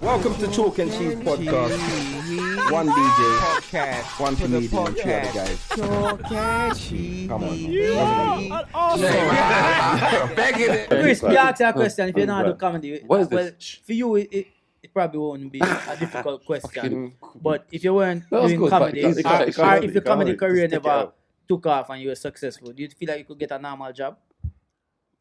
Welcome to Chalk and Cheese Podcast. One DJ, podcast, one comedian, and two other guys. Chalk and Cheese. Come on. Begging it. Chris, me ask you a question. If you know how to comedy, What is well, this? for you, it probably won't be a difficult question. But if you weren't doing good, comedy, but or if your comedy career Just stick it never out. took off and you were successful, do you feel like you could get a normal job?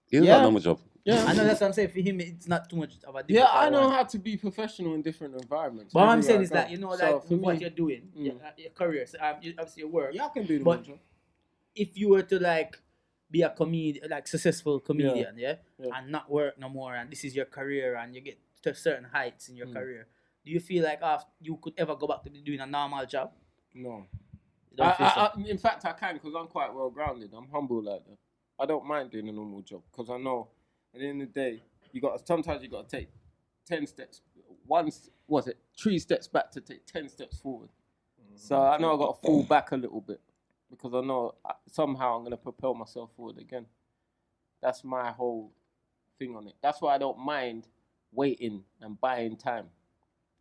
He's got a normal job. I know that's what I'm saying. For him, it's not too much of a difficult Yeah, I know one. how to be professional in different environments. But what I'm Everywhere saying I is go. that, you know, So like for what me, you're doing, your career, so, obviously your work. yeah, I can do the But- job. If you were to like be a comedian, like successful comedian, Yeah. and not work no more, and this is your career, and you get to certain heights in your career, do you feel like after you could ever go back to doing a normal job? No. You don't feel so? In fact, I can because I'm quite well grounded. I'm humble like that. I don't mind doing a normal job because I know at the end of the day, sometimes you got to take 10 steps. 3 steps back to take 10 steps forward. So I know I got to fall back a little bit because I know somehow I'm going to propel myself forward again. That's my whole thing on it. That's why I don't mind waiting and buying time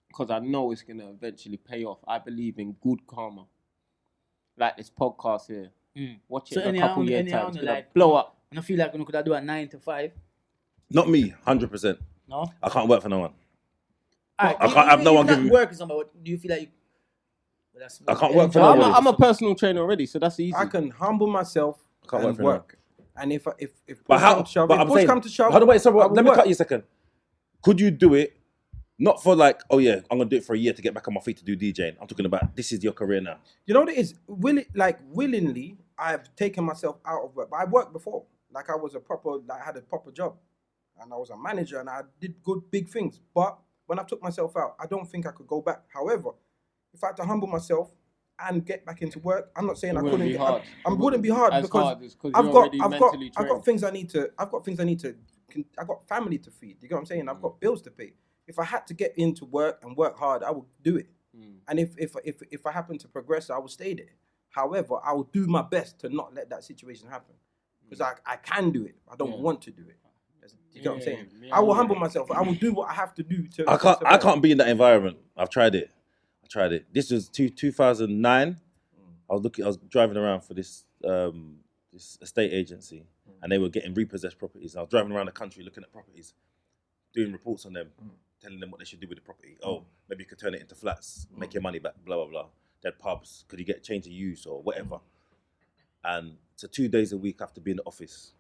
because I know it's going to eventually pay off. I believe in good karma. Like this podcast here. Watch it So in a anyhow, couple years time. It's going to like, blow up. I don't feel like you could do a 9 to 5. Not me, 100%. No? I can't work for no one. Alright, I can't have no one giving me. work with somebody. Do you feel like well, that's I can't work for Well, nobody. I'm a personal trainer already, so that's easy. I can humble myself I can't and work for work. And if push But how? come to shove, But if I'm push saying, come to shove, hold on, wait, sorry, I will let me work. cut you a second. Could you do it? Not for like, oh yeah, I'm gonna do it for a year to get back on my feet to do DJing. I'm talking about this is your career now. You know what it is? Willingly, I've taken myself out of work. But I worked before. Like I had a proper job. And I was a manager and I did good, big things. But when I took myself out, I don't think I could go back. However, if I had to humble myself and get back into work, I'm not saying It I wouldn't couldn't. be hard. It wouldn't be hard As because hard as- 'cause I've you're got already mentally trained. things I need to. I've got family to feed. You get what I'm saying? I've got bills to pay. If I had to get into work and work hard, I would do it. And if I happen to progress, I will stay there. However, I will do my best to not let that situation happen because I can do it. I don't want to do it. You get what I'm saying? I will humble myself. I will do what I have to do to. I can't be in that environment. I've tried it. This was 2009. I was driving around for this estate agency, and they were getting repossessed properties. I was driving around the country looking at properties, doing reports on them, telling them what they should do with the property. Oh, maybe you could turn it into flats, make your money back, blah, blah, blah. Dead pubs, could you get change of use or whatever? And so 2 days a week I have to be in the office,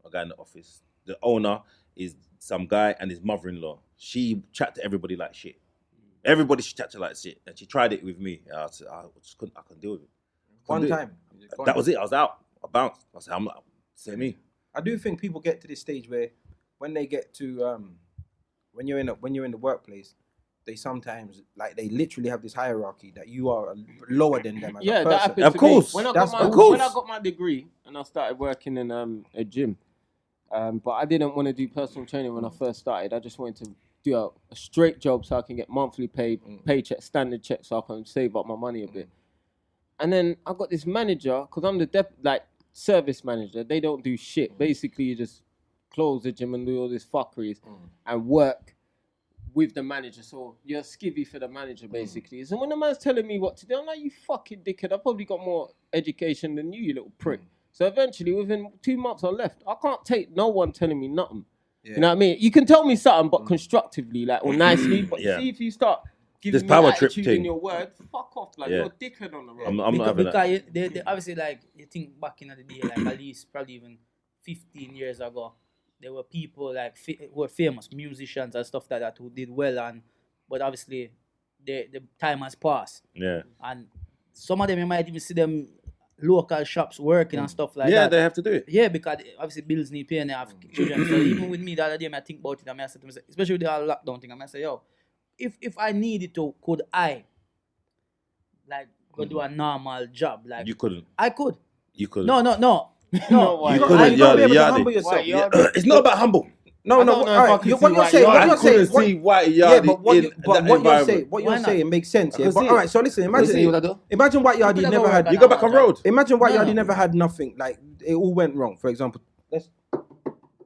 a guy in the office. The owner is some guy and his mother-in-law. She chat to everybody like shit. Everybody she chat to like shit. And she tried it with me. I said, I couldn't deal with it. One time. That was it. I was out. I bounced. I said, I'm not, say me. I do think people get to this stage where when they get to when you're in the workplace, they sometimes they literally have this hierarchy that you are lower than them as a Yeah, person. that happened Of to course. me. When That's- I of course. when I got my degree and I started working in a gym, but I didn't want to do personal training when I first started. I just wanted to do a straight job so I can get monthly paycheck, standard check, so I can save up my money a bit. And then I got this manager, because I'm the service manager. They don't do shit. Basically, you just close the gym and do all this fuckeries and work with the manager. So you're skivvy for the manager, basically. So when the man's telling me what to do, I'm like, you fucking dickhead. I've probably got more education than you little prick. So eventually, within 2 months, I left. I can't take no one telling me nothing. Yeah. You know what I mean? You can tell me something, but constructively, or nicely. But Yeah. see if you start giving This me power attitude trip thing. in your word, fuck off. Yeah. You're a dickhead on the road. I'm not having that. Because they obviously, you think back in the day, at least probably even 15 years ago, there were people who were famous musicians and stuff like that who did well, but obviously the time has passed, Yeah. and some of them you might even see them local shops working and stuff like Yeah, that. they have to do it. Yeah, because obviously bills need paying, they have children. So even with me the other day, I think about it, and I said to myself, especially with the whole lockdown thing, I say, yo, if I needed to, could I go do a normal job? You couldn't. I could. You couldn't. No. why? You couldn't, gotta be able to Yardie. humble yourself. Why, It's not about humble. No, I don't know if I alright, can what see you're why saying, Yardie- what I you're couldn't saying, see why yeah, Yardie but what in you're that saying, environment. what Why you're not? saying makes sense. Yeah, can but see all it. right. So listen, See imagine what I do? White Yardie People never never had. work You go back on normal road. Imagine White No. Yardie never had nothing. It all went wrong. For example,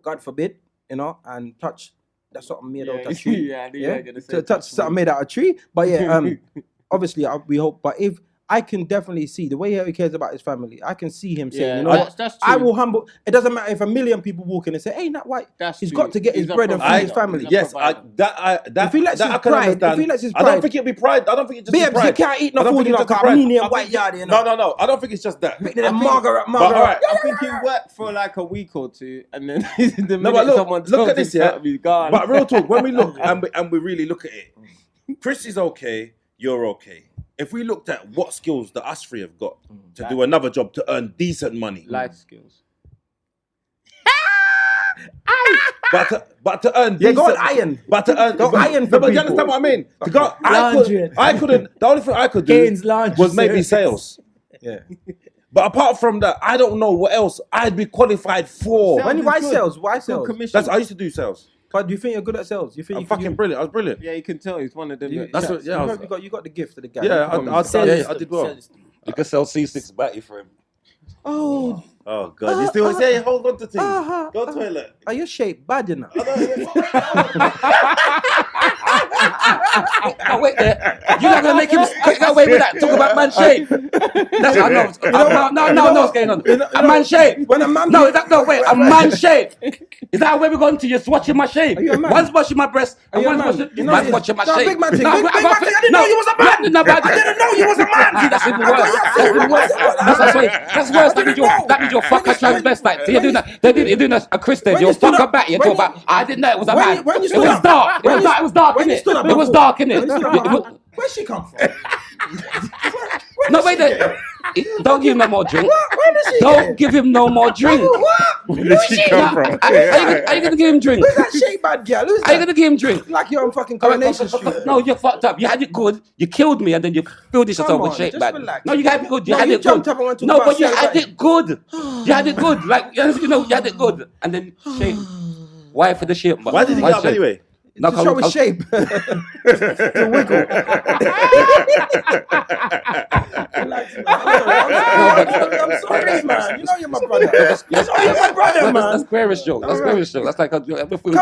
God forbid, and touch that's something made out of a tree. Yeah, I knew you were gonna say To touch something made out of a tree. But yeah, obviously we hope. But if I can definitely see the way he cares about his family, I can see him saying, you know what, that's I true. will humble. It doesn't matter if 1 million people walk in and say, hey, that white, he's true. got to get his bread and feed his family. Yes, If he lets his I can pride, understand. if he lets his I don't pride, think it'll be pride. I don't think it's just Babes, pride. he can't eat no I don't food, think you know, it's just because pride. Armenian I white think- yardie, you know. No. I don't think it's just that. Margaret. But all right, I think he worked for like a week or two, and then the minute but someone look told at this, him yeah. something, he's gone. But real talk, when we look and we really look at it, Chris is okay, you're okay. If we looked at what skills that us three have got to do another job to earn decent money, life skills. but to earn Yeah, decent, go on, iron. But to earn, Go iron for but you people. understand what I mean? To go, Laundry. I couldn't. The only thing I could do Kane's laundry was maybe service. sales. Yeah. But apart from that, I don't know what else I'd be qualified for. Why sales? Why Good sales? commission. I used to do sales. But do you think you're good at sales? You think I'm you can fucking brilliant. I was brilliant. Yeah, you can tell he's one of them. That's what. Yeah, I was- you got the gift of the guy. yeah. I did well. You can sell C6 batty for him. Oh, Oh god, you still say hold on to things. Go toilet. are you shaped bad enough? Oh, wait there. You're not going to make him get away with that. Talk about man shape. That's, I know what's going on. A man shape. When a man Wait, a man shape. Is that where we're going to? Just watching my shape. you a man? One's watching my breast, and you a one's man? watching, You know, man's watching my no, shape. big man thing. No, Big man thing. I didn't know you was a man. No, but I didn't know you was a man. See, that's even worse. That's even worse. That's worse. That means you're fucker transvestite. See, you're doing a Christian. When You're you stood fucker up- back. You're when talking about. I didn't know it was a when man. you- when you It stood was up- dark. when you- It was dark, when you innit? stood up It was before- dark, when you stood up innit? before- Where's she come from? No, wait there. Don't give him no more drink. Where does she Don't give him no more drink. Where did she come from? Are you gonna give him drink? Who's that shape bad girl? Who's Are you that? gonna give him drink? Like you're on fucking Coronation Street. No, you're fucked up. You had it good. You killed me, and then you filled this yourself with on, shape just bad. relax. No, you had it good. You No, had you it jumped good. up and went to No, about but you shape had bad. it good. You had it good. Like you had it good, and then shape. Why for the shape? Why did he get up shape? anyway? No, To show his shape. To wiggle. I'm sorry, man. You know you're my brother. You know you're my brother, That's man. squarish joke. That's squarish joke. That's like Come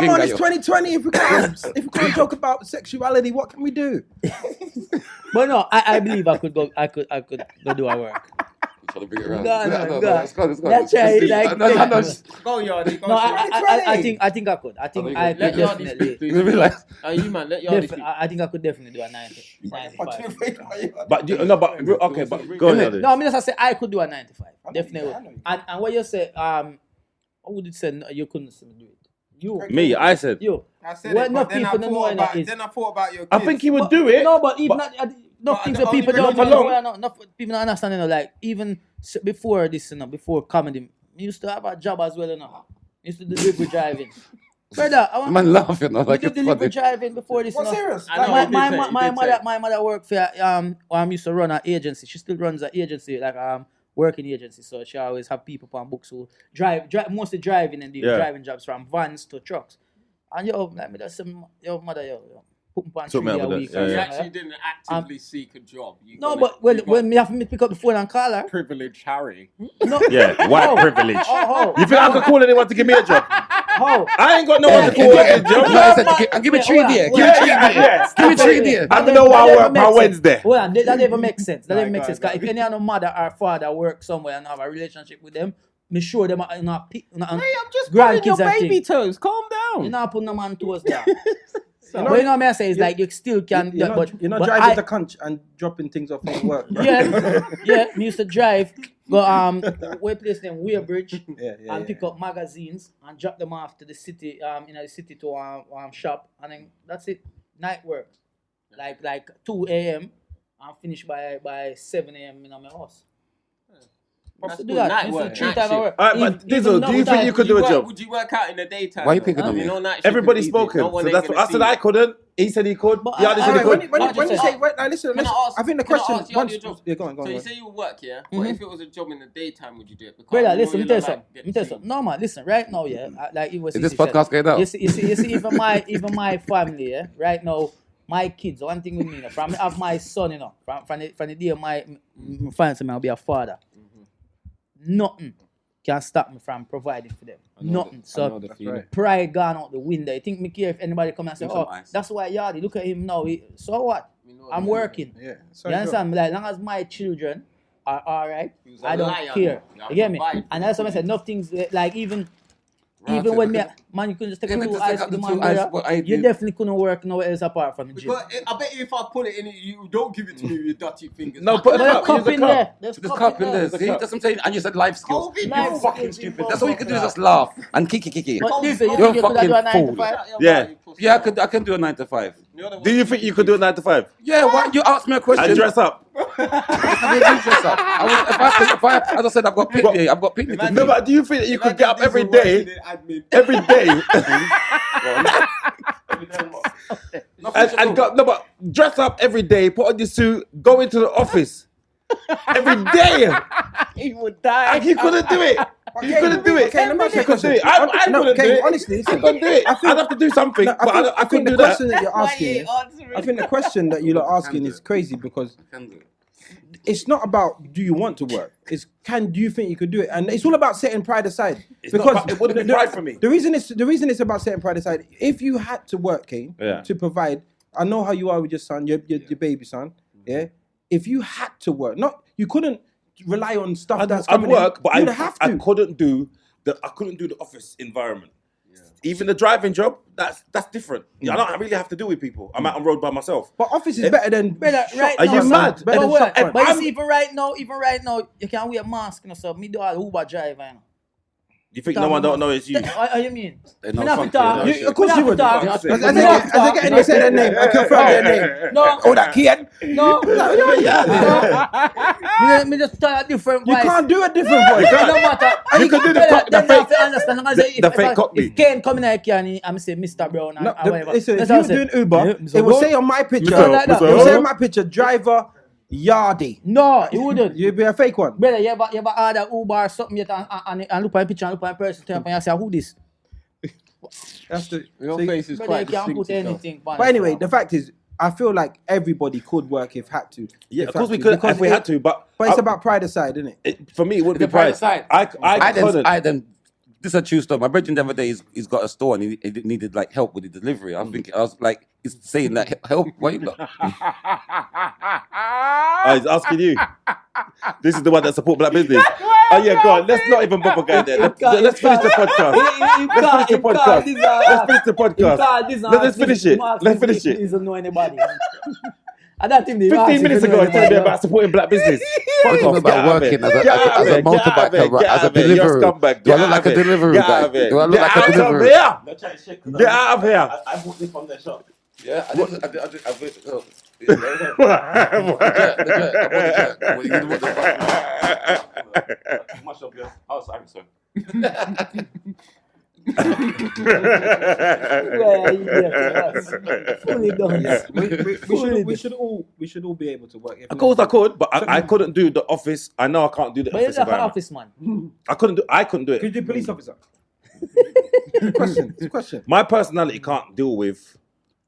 on, it's 2020. If we can't talk about sexuality, what can we do? But no, I believe I could go do our work. Trying to bring it around. Go. Let's go. That's right. Like, Go, Yardie. no, I think I could. I think I could Let Yardie definitely. speak, please. You man, let Yardie speak. I think I could definitely do a 95. But go ahead. No, I mean, as I say, I could do a 95. Definitely. And what you say, who did say you couldn't do it? You. Me, I said. You. I said Well, it, no but then I people don't know thought what about it is. then I thought about your kids. I think he would do it. No, but even but- enough things that only people when don't not for know. long. Enough people don't understand, you know, like even before this, you know, before comedy, me used to have a job as well, you know. Used to do delivery driving. Brother, I want Man laughing. we Like did it's delivery funny. driving before this. What, you know. serious? I know, My mother worked for used to run an agency. She still runs an agency, like working agency. So she always have people on books who drive mostly driving and do driving jobs from vans to trucks. And like me, that's some mother put me on Took me 3 out a with week. that, You yeah. actually didn't actively seek a job. You No, got but it. when You got me have me pick up the phone and call her. privilege Harry. No, Yeah, white Oh. privilege. Oh, You think I could call anyone to give me a job? how? I ain't got no one to call a job. Give me 3 there. Give me Yeah. 3 there. Give me 3 there. I don't know why I work on Wednesday. Well, that never makes sense. That My never makes God, sense. Cause if any other mother or father work somewhere and have a relationship with them, me sure them are not Hey, I'm just grandkids pulling your and baby things. toes. Calm down. You're not putting no man toes down. But you know what I say? It's like you still can. You're not but driving I- to Cunch and dropping things off from work. Yeah, me used to drive, go where place them Weybridge Yeah, and pick up magazines and drop them off to the city, in the city to shop, and then that's it. Night work, like 2 a.m. and finish by 7 a.m. in my house. That's Do good. that. Night It's work. 3 Night times a shift. work. All right, but Even Dizzle, not do you think without- you could do a job? Would you work out in the daytime? Why you picking on me? Night shift Everybody's would be easy. spoken. No one So ain't that's gonna what I see said. you. I couldn't. He said he could. But Yardie said he alright, could. When you say, listen, Can I ask- I think the can I question. ask Yardie a job? Yeah, go on. So you say you work, yeah? But if it was a job in the daytime, would you do it? Because Brother, you know listen, you let me tell you don't something. like Let me tell you getting something. No man, listen, right now, yeah. Like it was. Is this podcast going out? You see, even my family, yeah. Right now, my kids. One thing with me, you know, from have my son, you know, from the day my find something, I'll be a father. Nothing can stop me from providing for them. Nothing. So right. pride gone out the window. You think me care if anybody come and say, oh, that's why Yardie, look at him now. So what? I'm working. Yeah. You understand? Like, long as my children are alright, I don't care. You get me? And that's what I said. Nothing's like even when me, man, you couldn't just take a 2 ice with the man there. You definitely couldn't work nowhere else apart from the gym. I bet you if I put it in it, you don't give it to me with your dirty fingers. No, put There's a cup in there. There's a cup in there. See, that's what I'm saying. And you said life skills. You're fucking stupid. That's all you can do is just laugh and kiki. But this, you You're think you could do a 9 to fucking 5? Yeah, I can do a 9 to 5. Do you think you could do a 9 to 5? Yeah, why you asked me a question? And dress up. As I said, I've got picnic. I've got picnic. No, but do you think that you could get up every day? Every day. and go, no, but dress up every day, put on your suit, go into the office. Every day. He would die. And he couldn't do it. He couldn't do it. Okay, let me ask you a question. I couldn't do it. Honestly, I couldn't do it. I'd have to do something, but I couldn't do the that. question that you're asking, I think the question that you're asking is crazy because it's not about do you want to work. It's do you think you could do it? And it's all about setting pride aside. It's because not about, it wouldn't be pride for me. The reason it's about setting pride aside. If you had to work, Kane, to provide, I know how you are with your son, your baby son. Yeah. If you had to work, you couldn't rely on stuff that's coming I'd work, in. but You'd have to. I couldn't do the office environment. Even the driving job, that's different. I don't really have to deal with people. I'm out on road by myself. But office is better than right Are you mad? But you see, even right now, you can't wear a mask and stuff. Me do all Uber driver. You know. You think no one don't know it's you? What you mean? They know Of course you would. As they get any say their name, I confirm their name. No. Oh, that kid. No. Me just tell a different voice. You can't do a different voice. No matter. You can do the fake cockney. If Kane come in here and I'm say Mr. Brown and whatever. Listen, if you were doing Uber, it will say on my picture, it will say on my picture, driver Yardie. No, it wouldn't. You'd be a fake one. Brother, you ever order Uber or something yet and look at a picture and look at a person turn up and you say, who this? That's the Your face is Brother, quite you can't put distinctive. anything. But anyway, the fact is, I feel like everybody could work if had to. Yeah, of course we could if we had to, but it's about pride aside, isn't it? For me, it wouldn't be pride pride. aside. I couldn't. This is a true story. My brother the other day, he's got a store and he needed like help with the delivery. I was like, he's saying that help. What you got? He's asking you. This is the one that support black business. Oh yeah, go on. Let's not even bother going there. Let's finish the podcast. Let's finish the podcast. Let's finish it. Let's finish it. He doesn't know anybody. And that 15 minutes ago, he told me about supporting black business. We're talking about working as a motorbike, as a deliverer. Do I look like a delivery guy? Do I look like a delivery? Get out of here. I bought this from their shop. Yeah, I bought My shop, yes. Oh, sorry, sir. We should all be able to work. Of course I could, but I couldn't do the office. I know I can't do the But office you're the environment. office man. I couldn't do it. Could you do police officer? Question. My personality can't deal with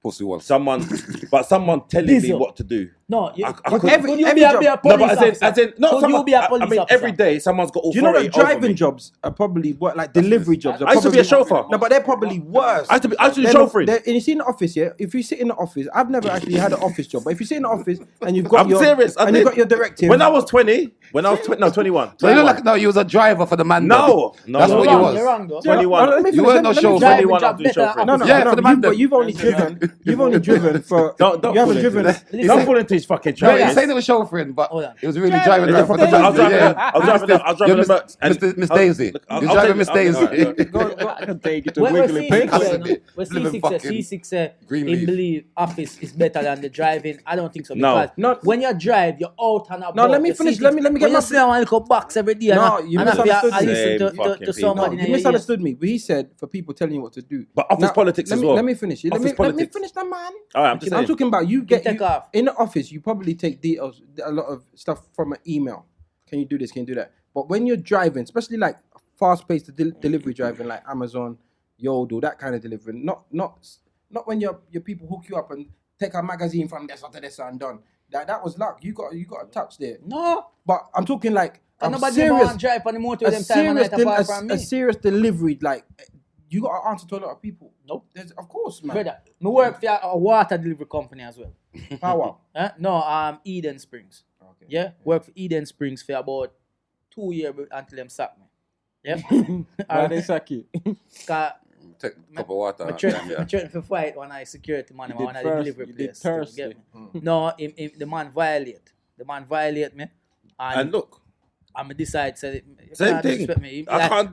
pussy one. someone telling me Dizzle. what to do. No, couldn't- could you every be a job- No, police but officer? as in, not Could someone. you be a police I mean, officer? every day someone's got authority. Do you know that over driving me. jobs are probably what, like delivery jobs? I used to be a chauffeur. No, but they're probably worse. I used to be chauffeuring. And you see in the office, yeah. If you sit in the office, I've never actually had an office job, but if you sit in the office and you've got I'm serious. I and did. you've got your directive. When I was 20, 21. So you look like you was a driver for the man. No, That's what you was. You're wrong though. 21. Let me You finish. weren't no Let me chauffeur. finish. 21, I'm doing chauffeuring. No, Yeah, for the man them. you've only driven. You've only driven for. Don't You haven't fall driven. into- Don't fall into his fucking No, trap. he's saying it was chauffeuring, but Hold on. it was really driving around for the I was driving. yeah. I was driving the Mercs. and- Miss Daisy. I'll You're driving take- Miss okay, Daisy. alright, I can take it to Where wiggly pig. C6 said green he leaf. believe office is better than the driving. I don't think so. No. Because Not- when you drive, you're out and about. No, let me You finish. see Let me things. get when my- you sit down and look box every day. No, and you I listen misunderstood me. Same to fucking somebody. You misunderstood me. But he said for people telling you what to do. But office politics let as me, well. Let me finish. Let Office me politics. finish the man. All right, I'm just I'm saying. talking about you get take off. in the office. You probably take details, a lot of stuff from an email. Can you do this? Can you do that? But when you're driving, especially like fast-paced delivery driving, like Amazon, Yodel, that kind of delivery, not when your people hook you up and take a magazine from this or to this and done. That was luck. You got a touch there. No. But I'm talking like Nobody want to drive on the motor with them time and night apart from me. A serious delivery, like you got to answer to a lot of people. Nope. Of course, man. Brother, me work for a water delivery company as well. Power. No, Eden Springs. Okay. Yeah, work for Eden Springs for about 2 years until them sack me. Yeah. Why they sack you? Take a cup of water. I tried to fight when I security man, when I delivery place. No, the man violate me. And look. I'm decide say same thing. Me. I can't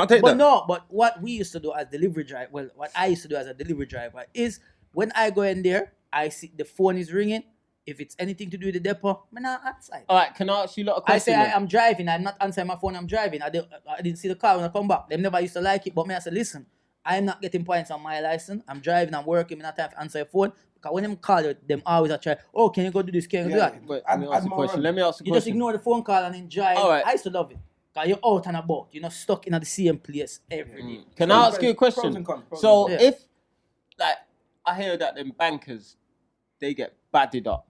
take but that. No, but what we used to do as delivery driver, what I used to do as a delivery driver is when I go in there, I see the phone is ringing. If it's anything to do with the depot, I'm not outside. All right, can I ask you a lot of I questions? say I'm driving. I'm not answering my phone. I'm driving. I didn't see the car when I come back. Them never used to like it, but me I say, listen, I'm not getting points on my license. I'm driving. I'm working. I'm not time to answer your phone. Because when them call you, them always are try. Oh, can you go do this? Can you do that? But let me ask you a question. Let me ask you a You question. just ignore the phone call and enjoy. All right. I used to love it. Because you're out and about. You're not stuck in the same place every day. Can I ask you a question? So Yeah. if, like, I hear that them bankers, they get badded up.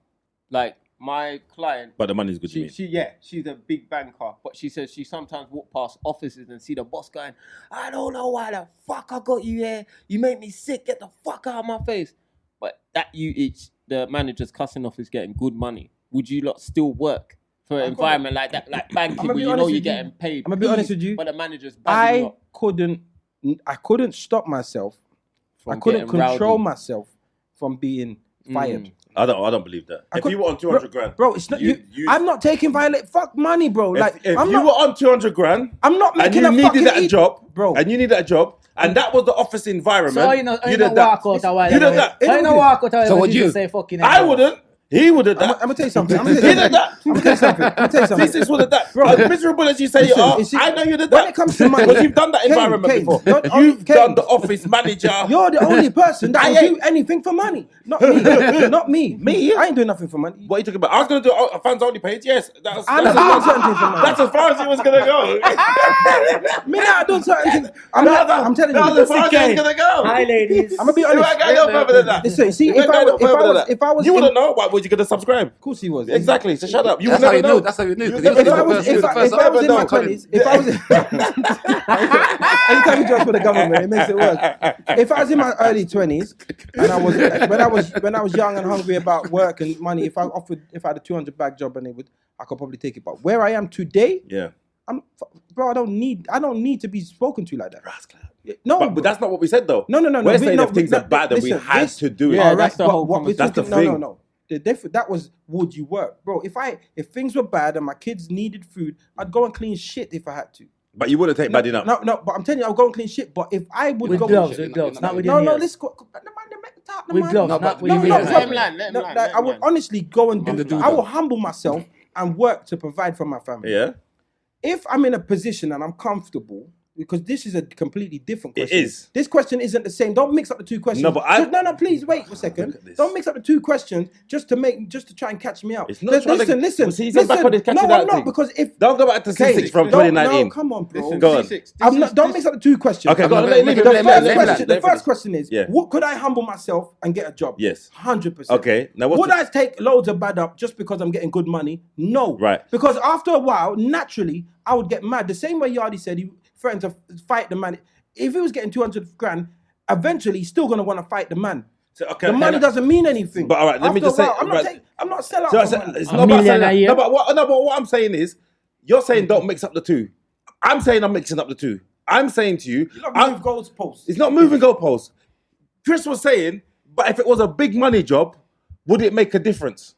Like, my client, But the money's good to me. she's a big banker, but she says she sometimes walk past offices and see the boss going, I don't know why the fuck I got you here. You make me sick. Get the fuck out of my face. But that the manager's cussing off is getting good money. Would you lot still work for an environment like that, like banking, where you know you're getting paid? I'm gonna be honest with you. But the manager's badding you up. I couldn't stop myself. I couldn't control myself from being fired. I don't believe that. If you were on 200 grand, bro, it's not you. I'm not taking violate. Fuck money, bro. Like if I'm you were on 200 grand, I'm not making and you needed a job, bro. And you needed a job, and that was the office environment. So you know walk out a while. You did that. I know walk out a while. So would you say fucking? I wouldn't. He would have I'm that. gonna tell you something. He did that. I'm gonna tell you something. Ceesix would have that. Bro. As miserable as you say you are, I know you did that. When it comes to money, because you've done that environment before. You've done the office manager. You're the only person that will do anything for money. Not me. Not me. Me? I ain't doing nothing for money. What are you talking about? I was going to do a fans only page. Yes, that's I'm not doing certain things for money. as far as he was going to go. Me not doing certain things. I'm telling you. That's as far as he was going to go. Hi, ladies. I'm gonna be You honest. ain't got no further than that. Listen, see, You ain't got no further than that. if I was, you wouldn't know. Why would you going to subscribe? Of course he was. Exactly. So shut up. You That's would how you never knew. know. That's how you knew. You 'cause he never was know. the If first I was in my Never know. 20s, if I was anytime you join for the government, it makes it work. If I was in my early 20s and when I was young and hungry about work and money, if I had a 200 bag job and I could probably take it. But where I am today, Yeah. bro, I don't need to be spoken to like that. No, But that's not what we said though. No. We're saying if things are bad and we had to do it. Yeah, that's the whole That's the thing. No. That was would you work, bro? If things were bad and my kids needed food, I'd go and clean shit if I had to. But you wouldn't take bad enough. No. But I'm telling you, I'll go and clean shit. But if I would With go gloves, not with no, your ears. let's go. With gloves, not with your No, ears. Let him land. I would honestly go and do. I will humble myself and work to provide for my family. Yeah. If I'm in a position and I'm comfortable, because this is a completely different question. It is. This question isn't the same. Don't mix up the two questions. No, but no, please wait a second. Look at this. Don't mix up the two questions just to try and catch me out. It's not trying to- Listen. Well, see, he's back on his catch No, it out I'm not thing. because if Don't go back to Okay, Ceesix from don't- 2019. No, come on, bro. Go on. Don't mix up the two questions. Okay, go on. Let him Leave it, finish. leave it, Let him leave it, finish. leave it, The leave it. first question is, Yeah. what could I humble myself and get a job? Yes. 100%. Okay. Now what's Would I take loads of bad up just because I'm getting good money? No. Right. Because after a while, naturally, I would get mad. The same way Yardie said he threatened to fight the man. If he was getting 200 grand, eventually he's still going to want to fight the man. So, okay, The money doesn't mean anything. But all right, let me After just a say. while, I'm not selling So out I for said, money. it's A not about million saying a that. year? No, but what I'm saying is, you're saying don't mix up the two. I'm saying I'm mixing up the two. I'm saying to you, You love move goalposts. it's not moving goalposts. Chris was saying, but if it was a big money job, would it make a difference?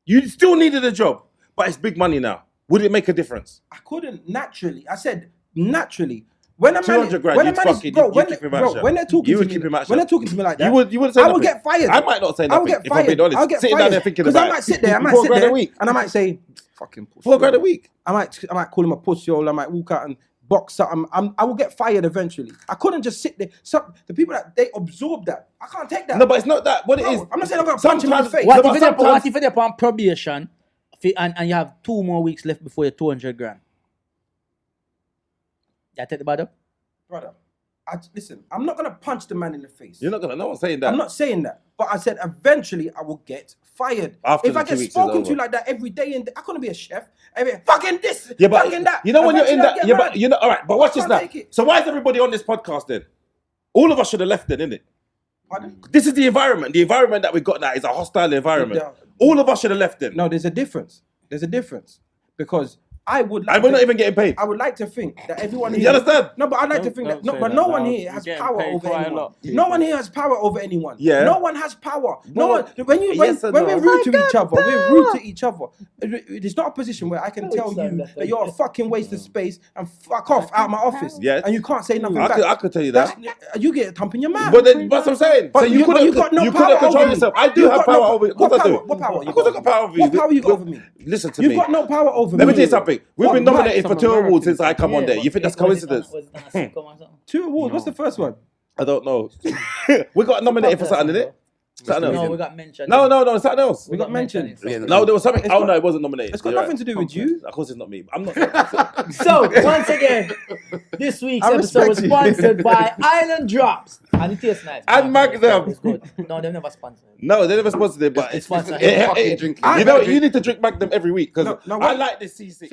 You still needed a job, but it's big money now. Would it make a difference? I couldn't naturally. I said naturally. When a man, 200 grand, when a you'd man is, fucking- bro, you'd when, keep your bro, mouth shut. when they're talking You to would me, keep your mouth when they're shut. talking to me like that, You wouldn't say I nothing. will get fired. I might not say I will nothing, get if fired. I'm being honest. I'll get Sitting fired. down there thinking Because about I might it. sit there, I might 4 sit grand there, a week. and I might say, fucking pussy. 4 grand a week. I might call him a pussy hole. I might walk out and box something. I will get fired eventually. I couldn't just sit there. The people that they absorb that. I can't take that. No, but it's not that. What it No, is. I'm not saying I'm gonna punch him in the face. What No, if but they're on probation and you have 2 more weeks left before your 200 grand? You take the bad up? Brother, Listen, I'm not gonna punch the man in the face. You're not gonna. No one's saying that. I'm not saying that, but I said eventually I will get fired. After if the I 2 get weeks is spoken to over. like that every day, and I couldn't be a chef. Fucking this, Yeah, but fucking that. you know when you're in Eventually that. I'll get Yeah, but all right. But watch this can't now. take it. So why is everybody on this podcast then? All of us should have left then, innit? Pardon? This is the environment. The environment that we got now is a hostile environment. All of us should have left then. No, there's a difference. There's a difference because I would. Like And we're to- not even getting paid. I would like to think that everyone here. You understand? No, but I'd like to Don't- think don't that. say But that no one loud. here You're has getting power paid over quite a anyone. lot. No one here has power over anyone. Yeah. No one has power. No No. one. When Yes and when no. we're rude to each other, we're rude to each other. It's not a position where I can tell you that you're a fucking waste of space and fuck off out of my office. Yes. And you can't say nothing I back. could tell you that. You get a thump in your mouth. But then, that's what I'm saying. But So you couldn't. you got no you power couldn't control over me. yourself. I do You have got power no- over you. Of what course I do. power- what power you Of course I got? got power over you. What power you got over me? Listen to You've me. got no power over Let me. me tell you something. We've What been right? nominated for Some 2 awards Americans. since I come on there. You think that's coincidence? Was it on a sitcom or something? 2 awards. What's the first one? I don't know. We got nominated for something, didn't it? Something No, else. we got mentioned. No, something else. We got mentioned. No, there was something. It's Oh got- no, it wasn't nominated. It's got You're nothing to do with you. Of course, it's not me. I'm not. So, once again, this week's I episode was respect you. sponsored by Island Drops. And it tastes nice. And Magnum. It's good. No, they've never sponsored it. No, they never sponsored it, but It's sponsored. it- Fucking it- drinking. you know, you need to drink Magnum every week because No, I like this C6.